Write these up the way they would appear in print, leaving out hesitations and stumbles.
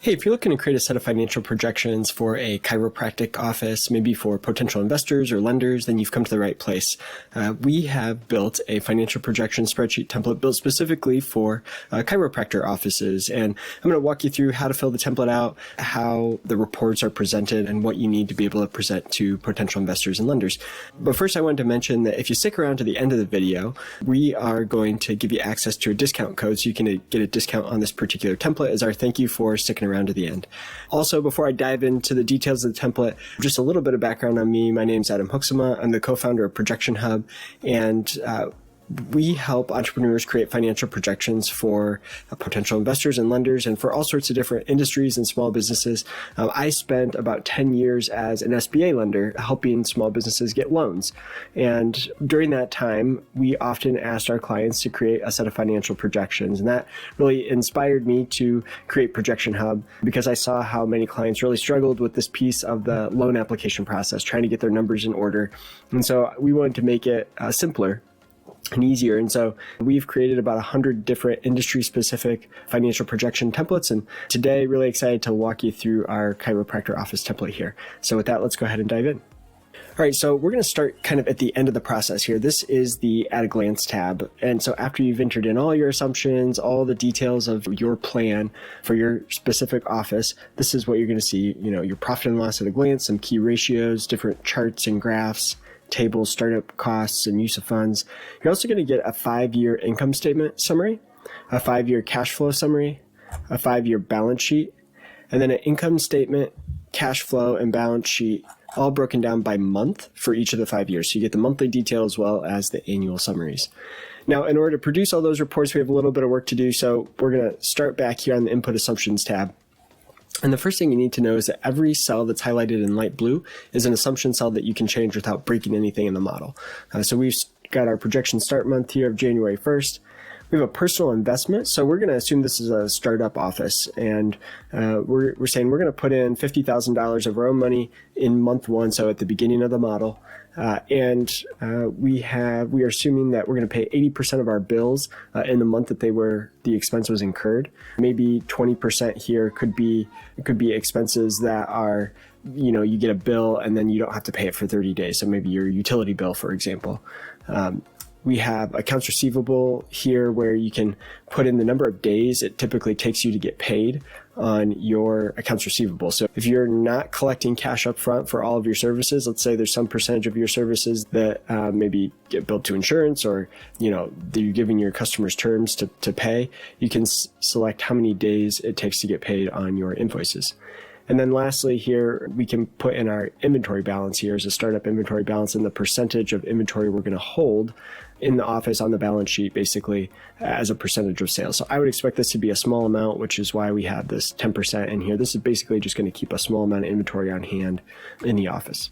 Hey, if you're looking to create a set of financial projections for a chiropractic office, maybe for potential investors or lenders, then you've come to the right place. We have built a financial projection spreadsheet template built specifically for chiropractor offices. And I'm going to walk you through how to fill the template out, how the reports are presented, and what you need to be able to present to potential investors and lenders. But first, I wanted to mention that if you stick around to the end of the video, we are going to give you access to a discount code so you can get a discount on this particular template as our thank you for sticking around to the end. Also, before I dive into the details of the template, just a little bit of background on me. My name's Adam Hoeksema. I'm the co-founder of ProjectionHub, and we help entrepreneurs create financial projections for potential investors and lenders and for all sorts of different industries and small businesses. I spent about 10 years as an SBA lender helping small businesses get loans. And during that time, we often asked our clients to create a set of financial projections. And that really inspired me to create ProjectionHub because I saw how many clients really struggled with this piece of the loan application process, trying to get their numbers in order. And so we wanted to make it simpler and easier. And so we've created about 100 different industry-specific financial projection templates. And today, really excited to walk you through our chiropractor office template here. So with that, let's go ahead and dive in. All right, so we're going to start kind of at the end of the process here. This is the at a glance tab. And so after you've entered in all your assumptions, all the details of your plan for your specific office, this is what you're going to see, your profit and loss at a glance, some key ratios, different charts and graphs, tables, startup costs, and use of funds. You're also going to get a 5-year income statement summary, a 5-year cash flow summary, a 5-year balance sheet, and then an income statement, cash flow, and balance sheet all broken down by month for each of the 5 years. So you get the monthly detail as well as the annual summaries. Now, in order to produce all those reports, we have a little bit of work to do. So we're going to start back here on the input assumptions tab. And the first thing you need to know is that every cell that's highlighted in light blue is an assumption cell that you can change without breaking anything in the model. So we've got our projection start month here of January 1st. We have a personal investment. So we're going to assume this is a startup office. And we're saying we're going to put in $50,000 of our own money in month 1, so at the beginning of the model. We are assuming that we're going to pay 80% of our bills in the month that the expense was incurred. Maybe 20% here could be expenses that are, you get a bill and then you don't have to pay it for 30 days. So maybe your utility bill, for example. We have accounts receivable here where you can put in the number of days it typically takes you to get paid on your accounts receivable. So if you're not collecting cash up front for all of your services, let's say there's some percentage of your services that maybe get billed to insurance or, that you're giving your customers terms to pay, you can select how many days it takes to get paid on your invoices. And then lastly here, we can put in our inventory balance here as a startup inventory balance and the percentage of inventory we're going to hold in the office on the balance sheet, basically as a percentage of sales. So I would expect this to be a small amount, which is why we have this 10% in here. This is basically just going to keep a small amount of inventory on hand in the office.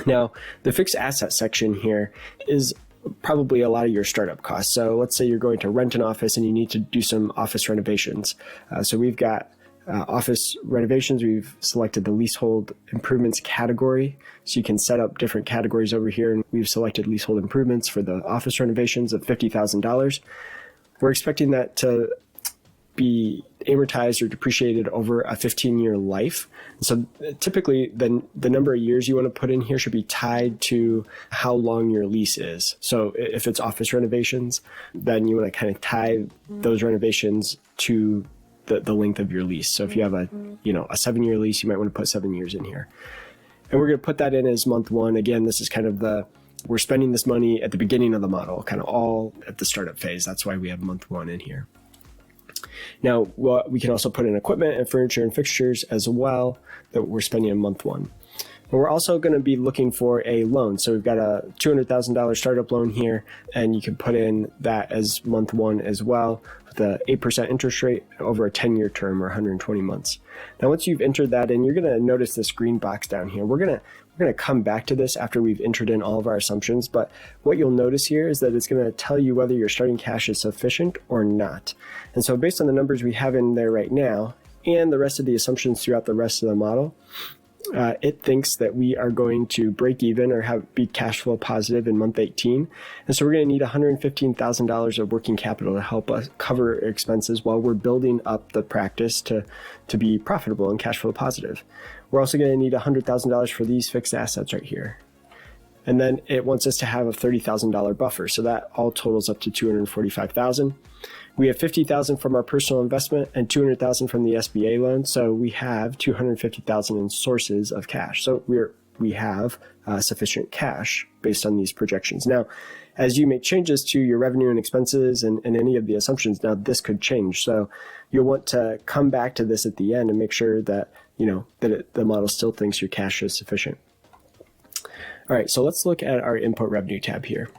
Now, the fixed asset section here is probably a lot of your startup costs. So let's say you're going to rent an office and you need to do some office renovations. So we've got office renovations. We've selected the leasehold improvements category. So you can set up different categories over here. And we've selected leasehold improvements for the office renovations of $50,000. We're expecting that to be amortized or depreciated over a 15-year life. So typically the number of years you want to put in here should be tied to how long your lease is. So if it's office renovations, then you want to kind of tie those renovations to the length of your lease. So if you have a 7-year lease, you might want to put 7 years in here. And we're going to put that in as month 1. Again, this is kind of we're spending this money at the beginning of the model, kind of all at the startup phase. That's why we have month 1 in here. Now, we can also put in equipment and furniture and fixtures as well that we're spending in month 1. But we're also going to be looking for a loan. So we've got a $200,000 startup loan here, and you can put in that as month 1 as well with the 8% interest rate over a 10-year term or 120 months. Now, once you've entered that in, you're going to notice this green box down here. We're going to come back to this after we've entered in all of our assumptions, but what you'll notice here is that it's going to tell you whether your starting cash is sufficient or not. And so based on the numbers we have in there right now and the rest of the assumptions throughout the rest of the model, it thinks that we are going to break even or be cash flow positive in month 18. And so we're going to need $115,000 of working capital to help us cover expenses while we're building up the practice to be profitable and cash flow positive. We're also going to need $100,000 for these fixed assets right here. And then it wants us to have a $30,000 buffer. So that all totals up to $245,000. We have $50,000 from our personal investment and $200,000 from the SBA loan. So we have $250,000 in sources of cash. So we have sufficient cash based on these projections. Now, as you make changes to your revenue and expenses and any of the assumptions, now this could change. So you'll want to come back to this at the end and make sure that, the model still thinks your cash is sufficient. All right, so let's look at our input revenue tab here.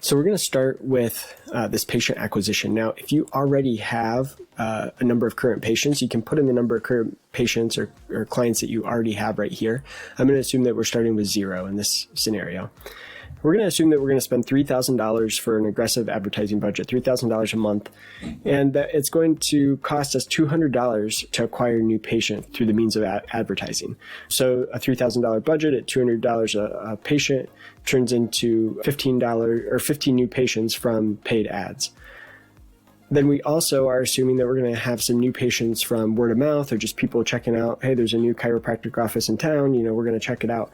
So we're going to start with this patient acquisition. Now, if you already have a number of current patients, you can put in the number of current patients or clients that you already have right here. I'm going to assume that we're starting with 0 in this scenario. We're going to assume that we're going to spend $3,000 for an aggressive advertising budget, $3,000 a month, and that it's going to cost us $200 to acquire a new patient through the means of advertising. So a $3,000 budget at $200 a patient turns into $15 or 15 new patients from paid ads. Then we also are assuming that we're going to have some new patients from word of mouth or just people checking out, hey, there's a new chiropractic office in town, we're going to check it out.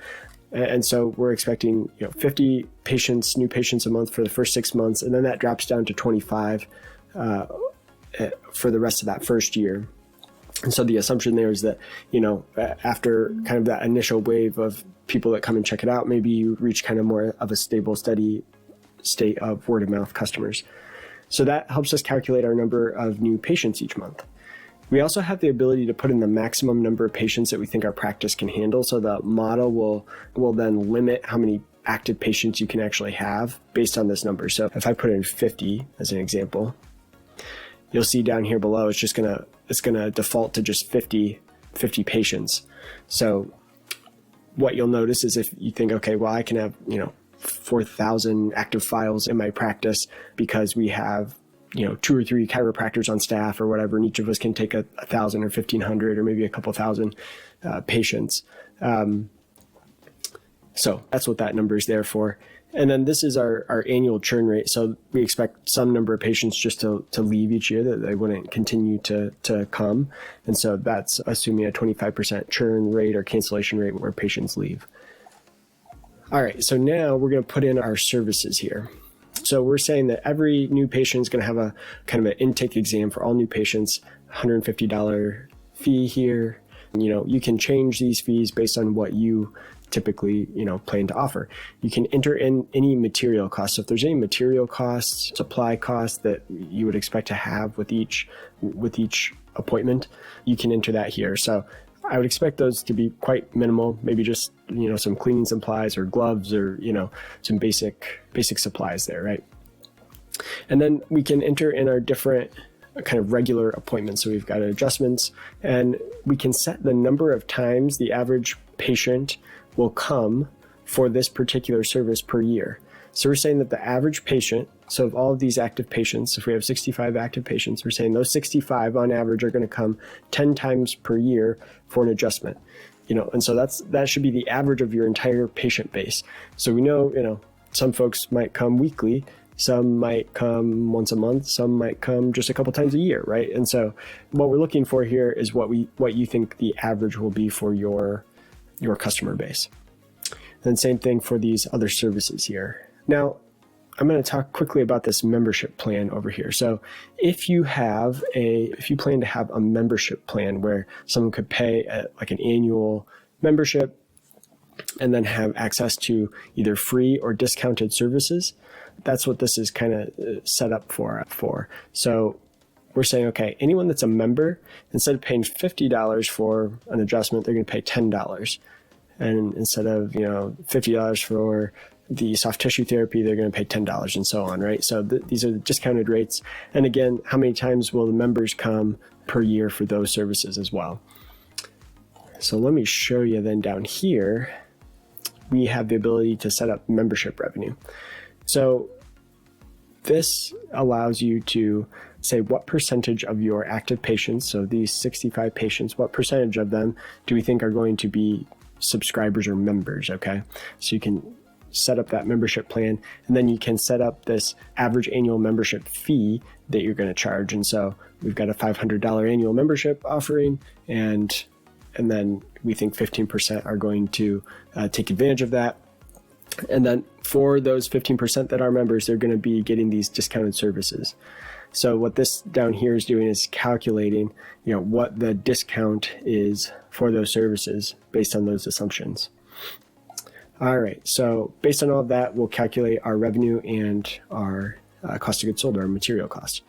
And so we're expecting 50 patients, new patients a month for the first 6 months, and then that drops down to 25 for the rest of that first year. And so the assumption there is that, after kind of that initial wave of people that come and check it out, maybe you reach kind of more of a stable, steady state of word of mouth customers. So that helps us calculate our number of new patients each month. We also have the ability to put in the maximum number of patients that we think our practice can handle. So the model will then limit how many active patients you can actually have based on this number. So if I put in 50 as an example, you'll see down here below, it's gonna default to just 50 patients. So what you'll notice is if you think, okay, well, I can have, 4,000 active files in my practice because we have 2 or 3 chiropractors on staff or whatever, and each of us can take 1,000 or 1,500 or maybe a couple thousand patients. So that's what that number is there for. And then this is our annual churn rate. So we expect some number of patients just to leave each year, that they wouldn't continue to come. And so that's assuming a 25% churn rate or cancellation rate where patients leave. All right, so now we're going to put in our services here. So we're saying that every new patient is going to have a kind of an intake exam for all new patients, $150 fee here. You can change these fees based on what you typically, plan to offer. You can enter in any material costs. So if there's any material costs, supply costs that you would expect to have with each appointment, you can enter that here. So I would expect those to be quite minimal, maybe just, some cleaning supplies or gloves or, some basic supplies there, right? And then we can enter in our different kind of regular appointments. So we've got adjustments, and we can set the number of times the average patient will come for this particular service per year. So we're saying that the average patient, so of all of these active patients, if we have 65 active patients, we're saying those 65 on average are going to come 10 times per year for an adjustment. And so that should be the average of your entire patient base. So we know, some folks might come weekly, some might come once a month, some might come just a couple times a year, right? And so what we're looking for here is what you think the average will be for your customer base. And same thing for these other services here. Now, I'm going to talk quickly about this membership plan over here. So if you plan to have a membership plan where someone could pay like an annual membership and then have access to either free or discounted services, that's what this is kind of set up for. So we're saying, okay, anyone that's a member, instead of paying $50 for an adjustment, they're going to pay $10. And instead of, $50 for the soft tissue therapy, they're going to pay $10 and so on, right? So these are the discounted rates. And again, how many times will the members come per year for those services as well? So let me show you then down here, we have the ability to set up membership revenue. So this allows you to say what percentage of your active patients, so these 65 patients, what percentage of them do we think are going to be subscribers or members, okay? So you can set up that membership plan, and then you can set up this average annual membership fee that you're going to charge. And so we've got a $500 annual membership offering, and then we think 15% are going to take advantage of that. And then for those 15% that are members, they're going to be getting these discounted services. So what this down here is doing is calculating, what the discount is for those services based on those assumptions. All right, so based on all of that, we'll calculate our revenue and our cost of goods sold, our material cost.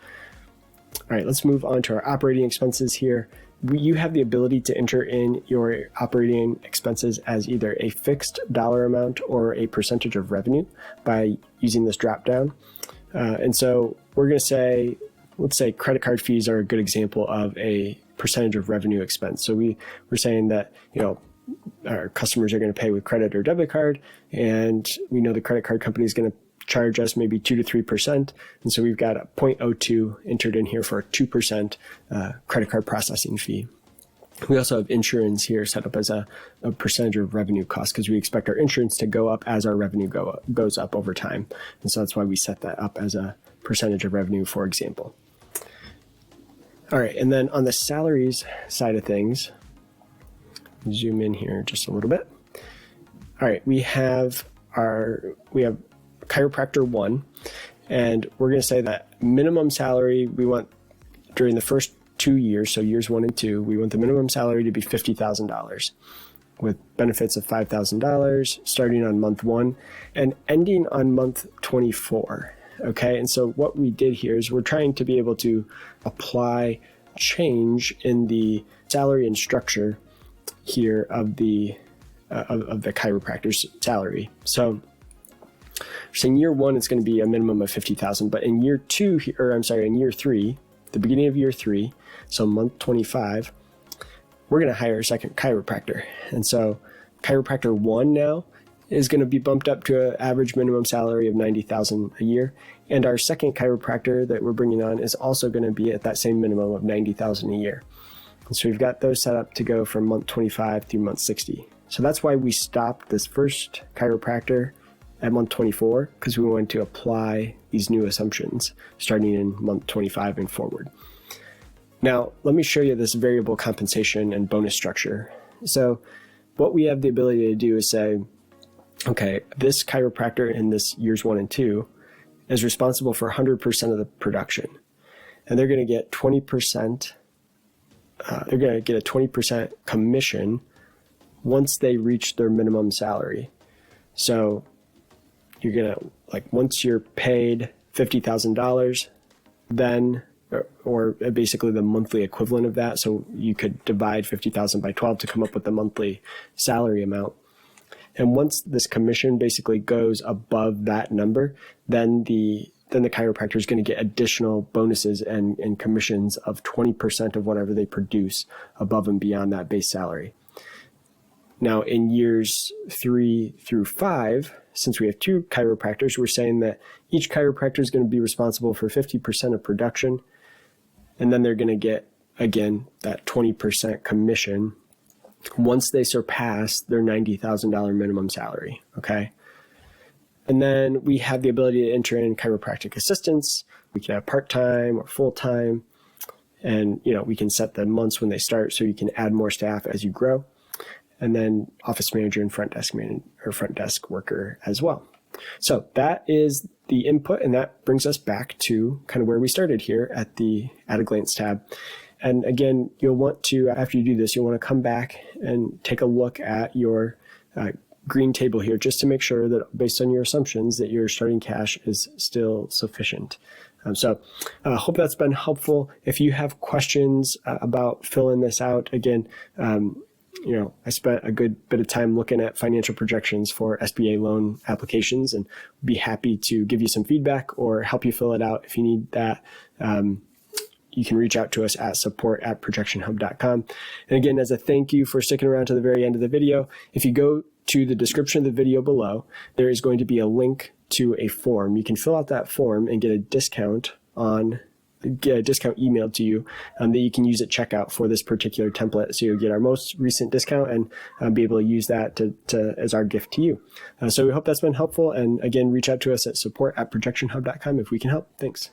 All right, let's move on to our operating expenses here. You have the ability to enter in your operating expenses as either a fixed dollar amount or a percentage of revenue by using this drop down. And so we're going to say, let's say credit card fees are a good example of a percentage of revenue expense. So we're saying that, our customers are going to pay with credit or debit card, and we know the credit card company is going to charge us maybe 2 to 3%. And so we've got a 0.02 entered in here for a 2% credit card processing fee. We also have insurance here set up as a percentage of revenue cost, because we expect our insurance to go up as our revenue goes up over time. And so that's why we set that up as a percentage of revenue, for example. All right, and then on the salaries side of things, zoom in here just a little bit. All right, we have Chiropractor 1, and we're going to say that minimum salary we want during the first 2 years, so years 1 and 2, we want the minimum salary to be $50,000 with benefits of $5,000 starting on month 1 and ending on month 24. Okay, and so what we did here is we're trying to be able to apply change in the salary and structure here of the chiropractor's salary. So in year 1, it's going to be a minimum of $50,000, but in year 2, in year 3, the beginning of year 3, so month 25, we're going to hire a second chiropractor. And so Chiropractor 1 now is going to be bumped up to an average minimum salary of $90,000 a year. And our second chiropractor that we're bringing on is also going to be at that same minimum of $90,000 a year. And so we've got those set up to go from month 25 through month 60. So that's why we stopped this first chiropractor at month 24, because we wanted to apply these new assumptions starting in month 25 and forward. Now, let me show you this variable compensation and bonus structure. So what we have the ability to do is say, okay, this chiropractor in this years 1 and 2 is responsible for 100% of the production. And they're going to get 20%, they're going to get a 20% commission once they reach their minimum salary. So you're going to, once you're paid $50,000, then, or basically the monthly equivalent of that. So you could divide 50,000 by 12 to come up with the monthly salary amount. And once this commission basically goes above that number, then the chiropractor is going to get additional bonuses and commissions of 20% of whatever they produce above and beyond that base salary. Now, in years 3 through 5, since we have 2 chiropractors, we're saying that each chiropractor is going to be responsible for 50% of production, and then they're going to get, again, that 20% commission once they surpass their $90,000 minimum salary, okay? And then we have the ability to enter in chiropractic assistants. We can have part-time or full-time, and we can set the months when they start so you can add more staff as you grow. And then office manager and front desk worker as well. So that is the input, and that brings us back to kind of where we started here at the At a Glance tab. And again, you'll want to, after you do this, you'll want to come back and take a look at your green table here just to make sure that based on your assumptions that your starting cash is still sufficient. So I hope that's been helpful. If you have questions about filling this out, again, I spent a good bit of time looking at financial projections for SBA loan applications, and be happy to give you some feedback or help you fill it out if you need that. You can reach out to us at support@projectionhub.com. And again, as a thank you for sticking around to the very end of the video, if you go to the description of the video below, there is going to be a link to a form. You can fill out that form and get a discount on discount emailed to you that you can use at checkout for this particular template. So you'll get our most recent discount and be able to use that as our gift to you. So we hope that's been helpful. And again, reach out to us at support@projectionhub.com if we can help. Thanks.